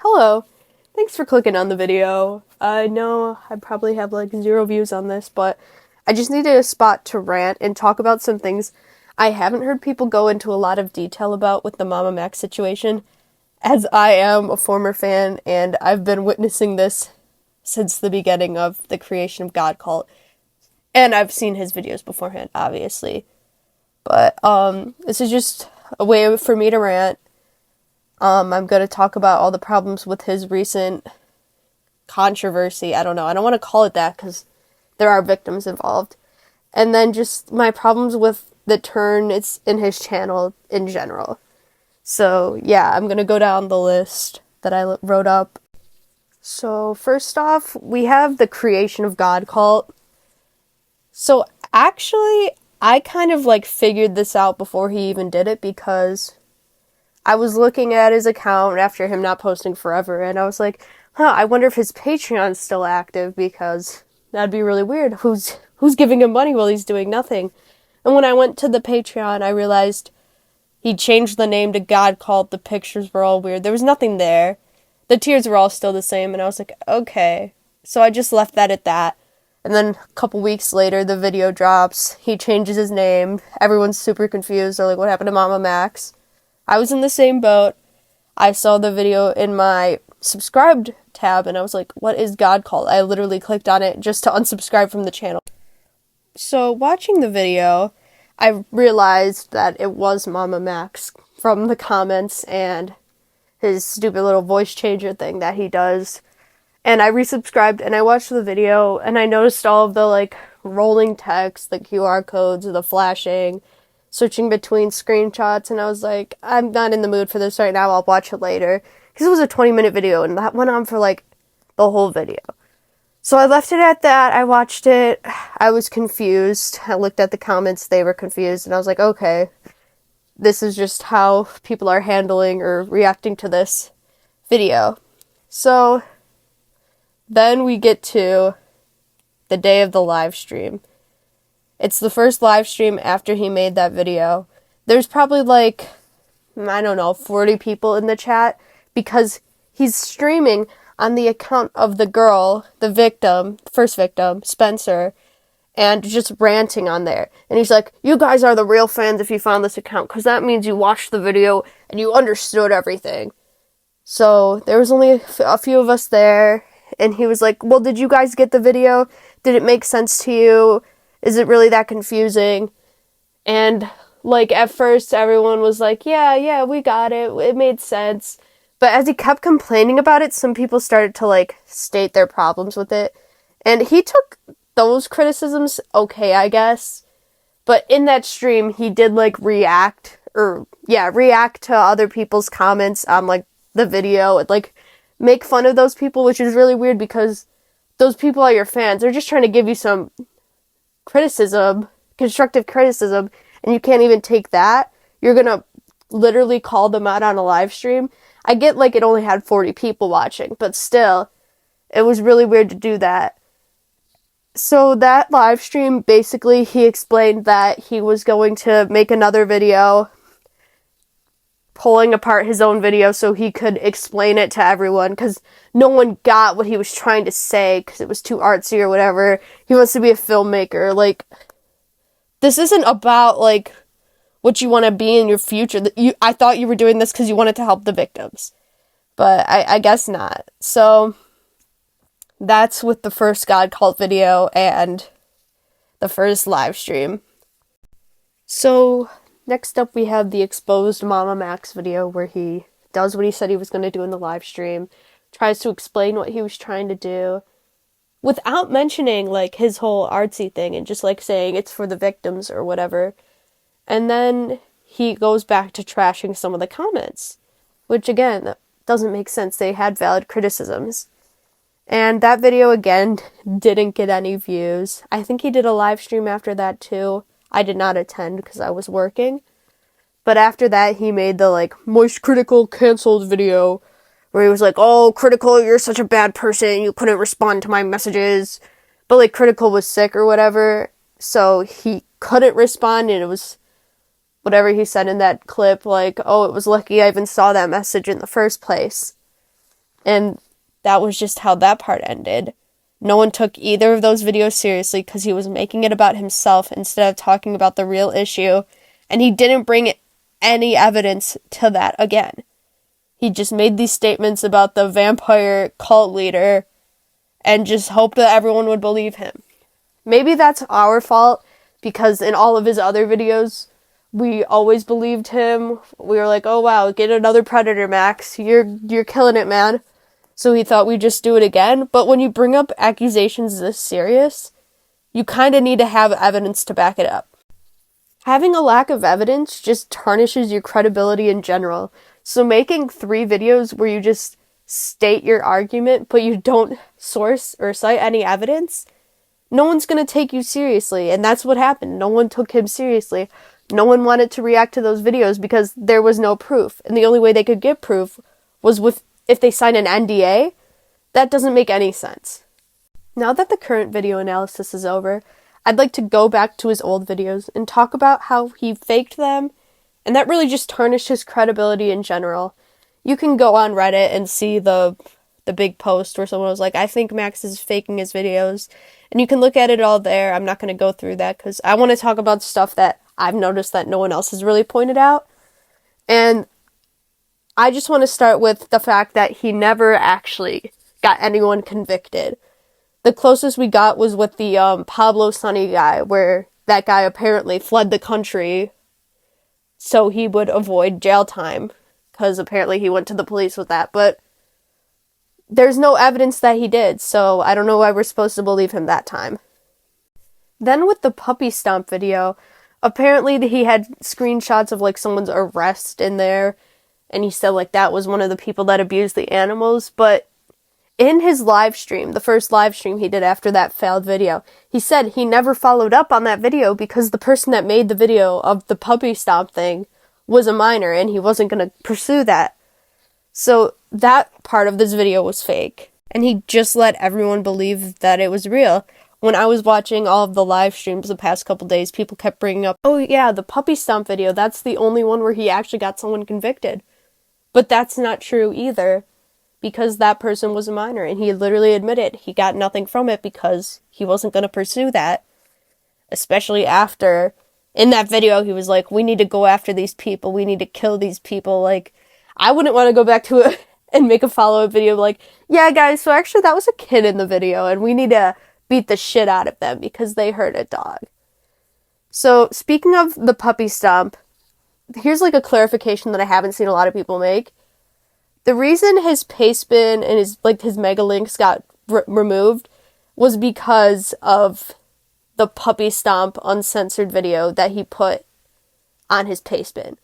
Hello. Thanks for clicking on the video. I know I probably have like 0 views on this, but I just needed a spot to rant and talk about some things I haven't heard people go into a lot of detail about with the MamaMax situation, as I am a former fan and I've been witnessing this since the beginning of the creation of God cult. And I've seen his videos beforehand, obviously. But this is just a way for me to rant. I'm going to talk about all the problems with his recent controversy. I don't know. I don't want to call it that because there are victims involved. And then just my problems with the turn it's in his channel in general. So, yeah, I'm going to go down the list that I wrote up. So, first off, we have the creation of God cult. So, actually, I kind of like figured this out before he even did it because I was looking at his account after him not posting forever, and I was like, I wonder if his Patreon's still active, because that'd be really weird. Who's giving him money while he's doing nothing? And when I went to the Patreon, I realized he changed the name to God Cult. The pictures were all weird. There was nothing there. The tiers were all still the same, and I was like, okay. So I just left that at that. And then a couple weeks later, the video drops. He changes his name. Everyone's super confused. They're like, what happened to MamaMax? I was in the same boat. I saw the video in my subscribed tab and I was like, what is God called? I literally clicked on it just to unsubscribe from the channel. So watching the video, I realized that it was MamaMax from the comments and his stupid little voice changer thing that he does. And I resubscribed and I watched the video and I noticed all of the like rolling text, the QR codes, the flashing, switching between screenshots, and I was like, I'm not in the mood for this right now, I'll watch it later. Because it was a 20-minute video, and that went on for, like, the whole video. So I left it at that, I watched it, I was confused, I looked at the comments, they were confused, and I was like, okay, this is just how people are handling or reacting to this video. So, then we get to the day of the live stream. It's the first live stream after he made that video. There's probably like, 40 people in the chat because he's streaming on the account of the girl, the victim, first victim, Spencer, and just ranting on there. And he's like, you guys are the real fans if you found this account, because that means you watched the video and you understood everything. So there was only a few of us there, and he was like, well, did you guys get the video? Did it make sense to you? Is it really that confusing? And, like, at first, everyone was like, yeah, we got it. It made sense. But as he kept complaining about it, some people started to, like, state their problems with it. And he took those criticisms okay, I guess. But in that stream, he did, like, react to other people's comments on, like, the video. And, like, make fun of those people, which is really weird because those people are your fans. They're just trying to give you some criticism, constructive criticism, and you can't even take that. You're gonna literally call them out on a live stream. I get like it only had 40 people watching, but still, it was really weird to do that. So that live stream, basically, he explained that he was going to make another video pulling apart his own video so he could explain it to everyone, because no one got what he was trying to say because it was too artsy or whatever. He wants to be a filmmaker. Like, this isn't about, like, what you want to be in your future. I thought you were doing this because you wanted to help the victims. But I guess not. So, that's with the first God Cult video and the first live stream. So, next up we have the exposed MamaMax video where he does what he said he was going to do in the live stream, tries to explain what he was trying to do, without mentioning, like, his whole artsy thing, and just, like, saying it's for the victims or whatever. And then he goes back to trashing some of the comments, which, again, doesn't make sense. They had valid criticisms. And that video, again, didn't get any views. I think he did a live stream after that, too. I did not attend because I was working. But after that, he made the, like, Moist Critical canceled video where he was like, oh, Critical, you're such a bad person, you couldn't respond to my messages. But, like, Critical was sick or whatever, so he couldn't respond, and it was whatever he said in that clip, like, oh, it was lucky I even saw that message in the first place. And that was just how that part ended. No one took either of those videos seriously because he was making it about himself instead of talking about the real issue. And he didn't bring any evidence to that again. He just made these statements about the vampire cult leader and just hoped that everyone would believe him. Maybe that's our fault, because in all of his other videos, we always believed him. We were like, oh wow, get another Predator, Max. You're killing it, man. So he thought we'd just do it again. But when you bring up accusations this serious, you kind of need to have evidence to back it up. Having a lack of evidence just tarnishes your credibility in general. So making 3 videos where you just state your argument, but you don't source or cite any evidence, no one's going to take you seriously. And that's what happened. No one took him seriously. No one wanted to react to those videos because there was no proof. And the only way they could get proof was if they signed an NDA. That doesn't make any sense. Now that the current video analysis is over, I'd like to go back to his old videos and talk about how he faked them, and that really just tarnished his credibility in general. You can go on Reddit and see the big post where someone was like, I think Max is faking his videos, and you can look at it all there. I'm not going to go through that because I want to talk about stuff that I've noticed that no one else has really pointed out. And I just want to start with the fact that he never actually got anyone convicted. The closest we got was with the Pablo Sonny guy, where that guy apparently fled the country so he would avoid jail time, because apparently he went to the police with that. But there's no evidence that he did, so I don't know why we're supposed to believe him that time. Then with the puppy stomp video, apparently he had screenshots of like someone's arrest in there, and he said like that was one of the people that abused the animals. But in his live stream, the first live stream he did after that failed video, he said he never followed up on that video because the person that made the video of the puppy stomp thing was a minor and he wasn't going to pursue that. So that part of this video was fake, and he just let everyone believe that it was real. When I was watching all of the live streams the past couple days, people kept bringing up, oh yeah, the puppy stomp video, that's the only one where he actually got someone convicted. But that's not true either, because that person was a minor, and he literally admitted he got nothing from it because he wasn't going to pursue that. Especially after, in that video, he was like, we need to go after these people, we need to kill these people. Like, I wouldn't want to go back to it and make a follow-up video like, yeah guys, so actually that was a kid in the video, and we need to beat the shit out of them because they hurt a dog. So, speaking of the puppy stomp, here's like a clarification that I haven't seen a lot of people make. The reason his pastebin and his mega links got removed was because of the puppy stomp uncensored video that he put on his pastebin.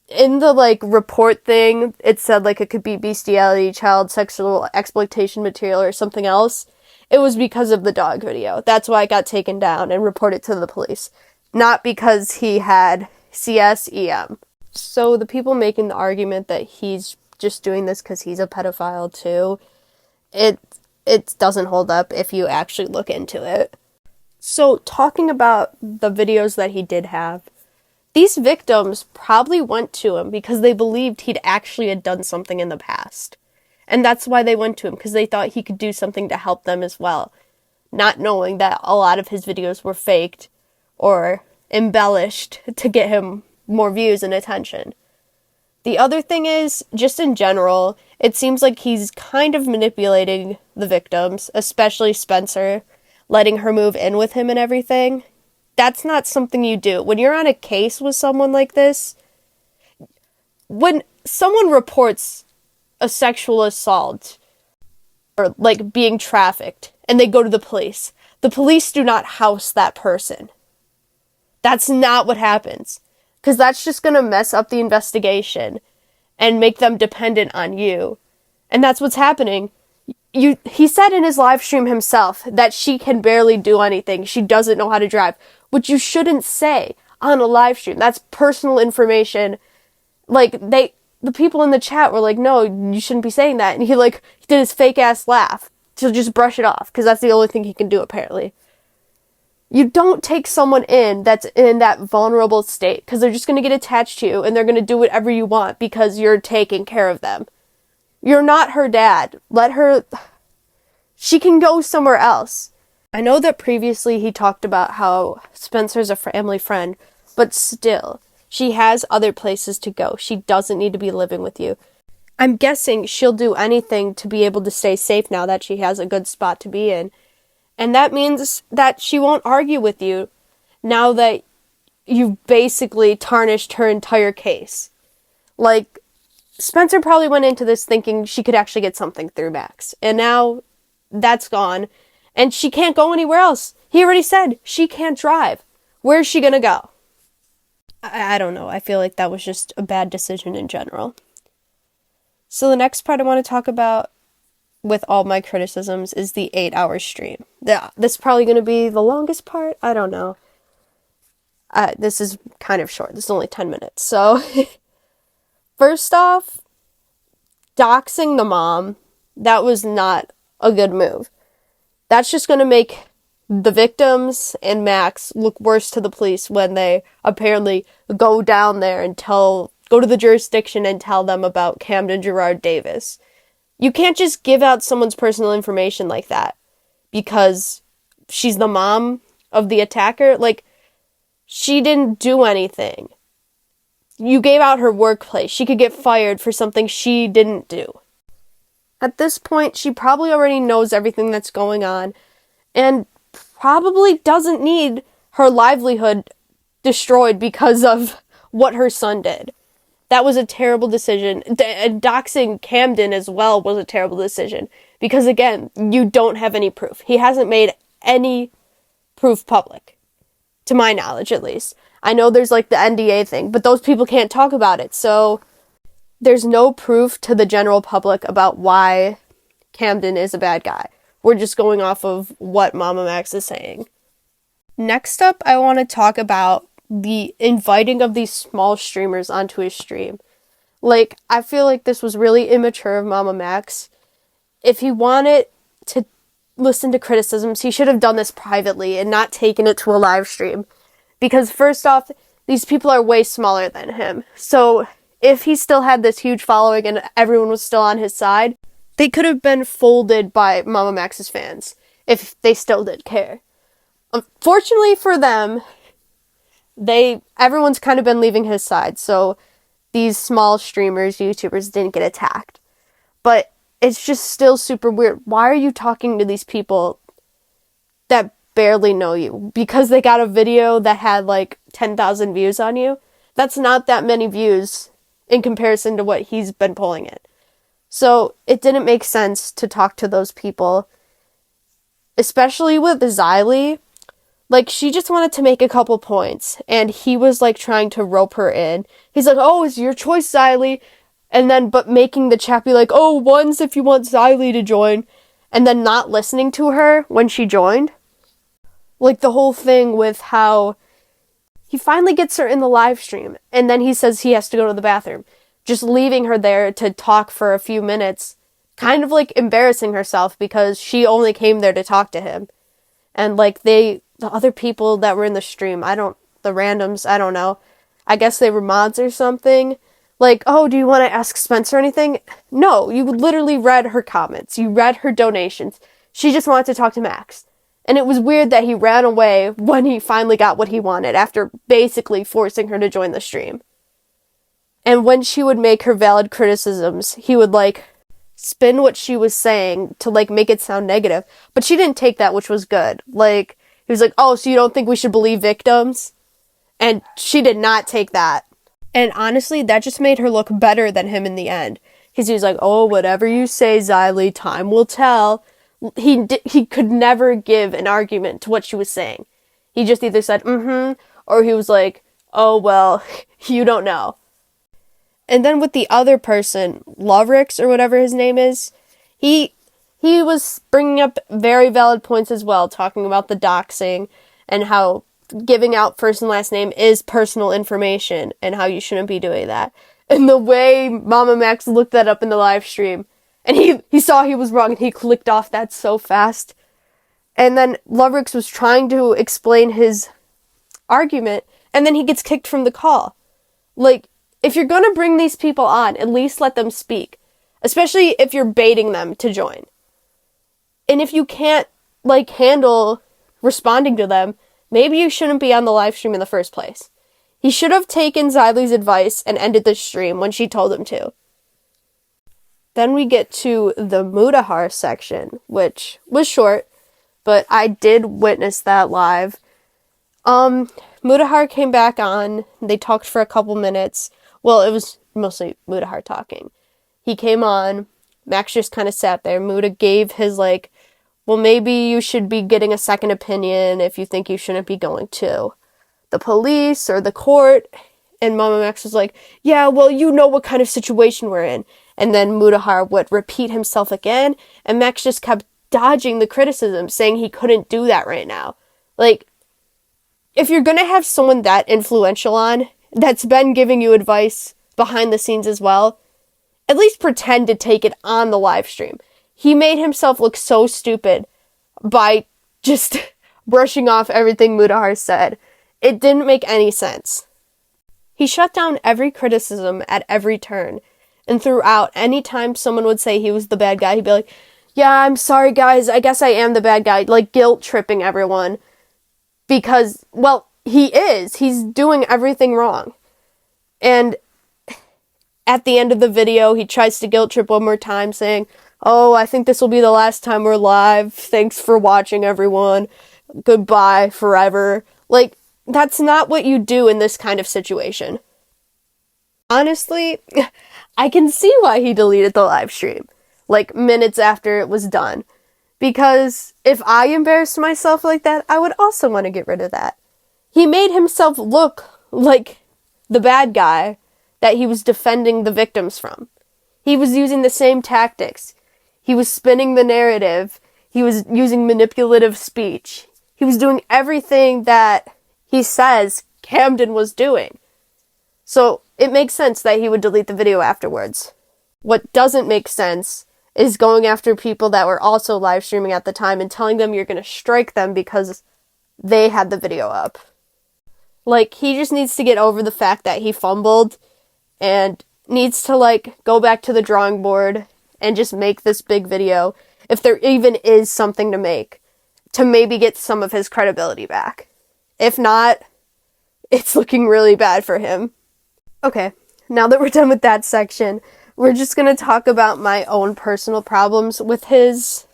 In the report thing, it said it could be bestiality, child sexual exploitation material, or something else. It was because of the dog video. That's why it got taken down and reported to the police. Not because he had CSEM. So the people making the argument that he's just doing this because he's a pedophile too, it doesn't hold up if you actually look into it. So talking about the videos that he did have, these victims probably went to him because they believed he'd actually had done something in the past. And that's why they went to him, because they thought he could do something to help them as well, not knowing that a lot of his videos were faked or embellished to get him more views and attention. The other thing is, just in general, it seems like he's kind of manipulating the victims, especially Spencer, letting her move in with him and everything. That's not something you do. When you're on a case with someone like this, when someone reports a sexual assault or being trafficked and they go to the police do not house that person. That's not what happens. Because that's just going to mess up the investigation and make them dependent on you. And that's what's happening. He said in his live stream himself that she can barely do anything. She doesn't know how to drive. Which you shouldn't say on a live stream. That's personal information. The people in the chat were like, no, you shouldn't be saying that. And he did his fake ass laugh to just brush it off. Because that's the only thing he can do, apparently. You don't take someone in that's in that vulnerable state, because they're just going to get attached to you and they're going to do whatever you want because you're taking care of them. You're not her dad. Let her... She can go somewhere else. I know that previously he talked about how Spencer's a family friend, but still, she has other places to go. She doesn't need to be living with you. I'm guessing she'll do anything to be able to stay safe now that she has a good spot to be in. And that means that she won't argue with you now that you've basically tarnished her entire case. Like, Spencer probably went into this thinking she could actually get something through Max. And now that's gone. And she can't go anywhere else. He already said she can't drive. Where's she gonna go? I don't know. I feel like that was just a bad decision in general. So the next part I want to talk about with all my criticisms is the 8-hour stream. This is probably going to be the longest part. I don't know. This is kind of short. This is only 10 minutes. So, first off, doxing the mom, that was not a good move. That's just going to make the victims and Max look worse to the police when they apparently go down there and go to the jurisdiction and tell them about Camden Gerard Davis. You can't just give out someone's personal information like that because she's the mom of the attacker. Like, she didn't do anything. You gave out her workplace. She could get fired for something she didn't do. At this point, she probably already knows everything that's going on and probably doesn't need her livelihood destroyed because of what her son did. That was a terrible decision. Doxing Camden as well was a terrible decision. Because again, you don't have any proof. He hasn't made any proof public. To my knowledge, at least. I know there's like the NDA thing, but those people can't talk about it. So there's no proof to the general public about why Camden is a bad guy. We're just going off of what MamaMax is saying. Next up, I want to talk about the inviting of these small streamers onto his stream. Like, I feel like this was really immature of MamaMax. If he wanted to listen to criticisms, he should have done this privately and not taken it to a live stream. Because first off, these people are way smaller than him. So if he still had this huge following and everyone was still on his side, they could have been folded by MamaMax's fans if they still did care. Unfortunately for them, everyone's kind of been leaving his side, so these small streamers, YouTubers didn't get attacked. But it's just still super weird. Why are you talking to these people that barely know you? Because they got a video that had like 10,000 views on you? That's not that many views in comparison to what he's been pulling it. So it didn't make sense to talk to those people, especially with Xylee. Like, she just wanted to make a couple points, and he was, like, trying to rope her in. He's like, oh, it's your choice, Xylee. And then, but making the chat be like, oh, one's if you want Xylee to join. And then not listening to her when she joined. Like, the whole thing with how he finally gets her in the live stream, and then he says he has to go to the bathroom. Just leaving her there to talk for a few minutes. Kind of, like, embarrassing herself because she only came there to talk to him. And, like, the other people that were in the stream, the randoms, I don't know. I guess they were mods or something. Like, oh, do you want to ask Spencer anything? No, you literally read her comments. You read her donations. She just wanted to talk to Max. And it was weird that he ran away when he finally got what he wanted after basically forcing her to join the stream. And when she would make her valid criticisms, he would, like, spin what she was saying to, like, make it sound negative. But she didn't take that, which was good. Like, he was like, oh, so you don't think we should believe victims? And she did not take that. And honestly, that just made her look better than him in the end. Because he was like, oh, whatever you say, Xylee, time will tell. He could never give an argument to what she was saying. He just either said, or he was like, oh, well, you don't know. And then with the other person, Lovrix, or whatever his name is, he was bringing up very valid points as well, talking about the doxing and how giving out first and last name is personal information and how you shouldn't be doing that. And the way MamaMax looked that up in the live stream, and he saw he was wrong and he clicked off that so fast. And then Lovrix was trying to explain his argument, and then he gets kicked from the call. Like, if you're gonna bring these people on, at least let them speak. especially if you're baiting them to join. And if you can't, like, handle responding to them, maybe you shouldn't be on the live stream in the first place. He should have taken Xylee's advice and ended the stream when she told him to. Then we get to the Mudahar section, which was short, but I did witness that live. Mudahar came back on. They talked for a couple minutes. Well, it was mostly Mudahar talking. He came on. Max just kind of sat there. Muda gave his, like, well, maybe you should be getting a second opinion if you think you shouldn't be going to the police or the court. And MamaMax was like, yeah, well, you know what kind of situation we're in. And then Mudahar would repeat himself again, and Max just kept dodging the criticism, saying he couldn't do that right now. Like, if you're gonna have someone that influential on, that's been giving you advice behind the scenes as well, at least pretend to take it on the live stream. He made himself look so stupid by just brushing off everything Mudahar said. It didn't make any sense. He shut down every criticism at every turn. And throughout, anytime someone would say he was the bad guy, he'd be like, yeah, I'm sorry, guys. I guess I am the bad guy. Like, guilt-tripping everyone. Because, well, he is. He's doing everything wrong. And at the end of the video, he tries to guilt-trip one more time, saying, oh, I think this will be the last time we're live. Thanks for watching, everyone. Goodbye forever. Like, that's not what you do in this kind of situation. Honestly, I can see why he deleted the live stream, like, minutes after it was done. Because if I embarrassed myself like that, I would also want to get rid of that. He made himself look like the bad guy that he was defending the victims from. He was using the same tactics. He was spinning the narrative. He was using manipulative speech. He was doing everything that he says Camden was doing. So it makes sense that he would delete the video afterwards. What doesn't make sense is going after people that were also live streaming at the time and telling them you're going to strike them because they had the video up. Like, he just needs to get over the fact that he fumbled and needs to, like, go back to the drawing board and just make this big video, if there even is something to make, to maybe get some of his credibility back. If not, it's looking really bad for him. Okay, now that we're done with that section, we're just going to talk about my own personal problems with his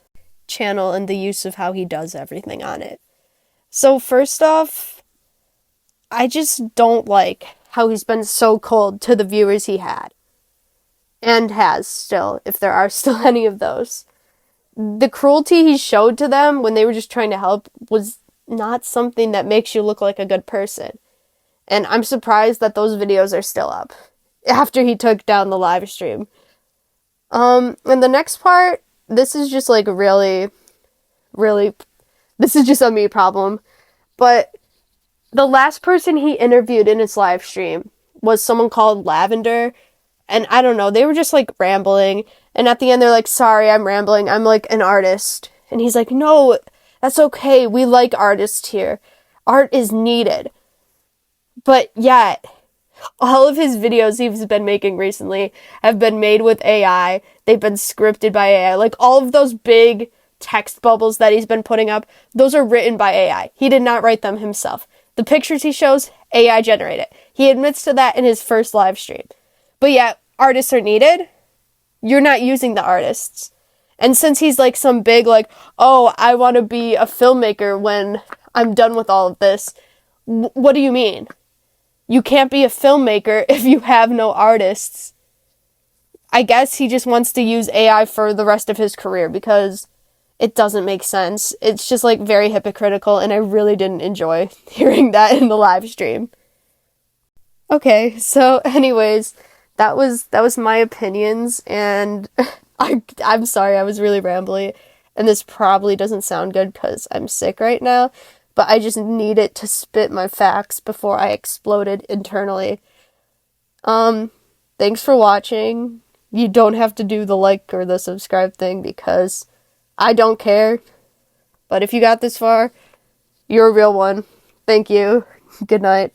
channel and the use of how he does everything on it. So first off, I just don't like how he's been so cold to the viewers he had. And has still, if there are still any of those. The cruelty he showed to them when they were just trying to help was not something that makes you look like a good person. And I'm surprised that those videos are still up after he took down the live stream. And the next part, this is just like really, this is just a me problem. But the last person he interviewed in his live stream was someone called Lavender. And I don't know, they were just like rambling. And at the end, they're like, sorry, I'm rambling. I'm like an artist. And he's like, no, that's okay. We like artists here. Art is needed. But yet, all of his videos he's been making recently have been made with AI. They've been scripted by AI. Like, all of those big text bubbles that he's been putting up, those are written by AI. He did not write them himself. The pictures he shows, AI generated. He admits to that in his first live stream. But yet, artists are needed. You're not using the artists. And since he's like some big, like, oh, I want to be a filmmaker when I'm done with all of this, what do you mean? You can't be a filmmaker if you have no artists. I guess he just wants to use AI for the rest of his career because it doesn't make sense. It's just like very hypocritical, and I really didn't enjoy hearing that in the live stream. Okay, so anyways, that was my opinions, and I'm sorry, I was really rambly, and this probably doesn't sound good because I'm sick right now. But I just needed to spit my facts before I exploded internally. Thanks for watching. You don't have to do the like or the subscribe thing because I don't care. But if you got this far, you're a real one. Thank you. Good night.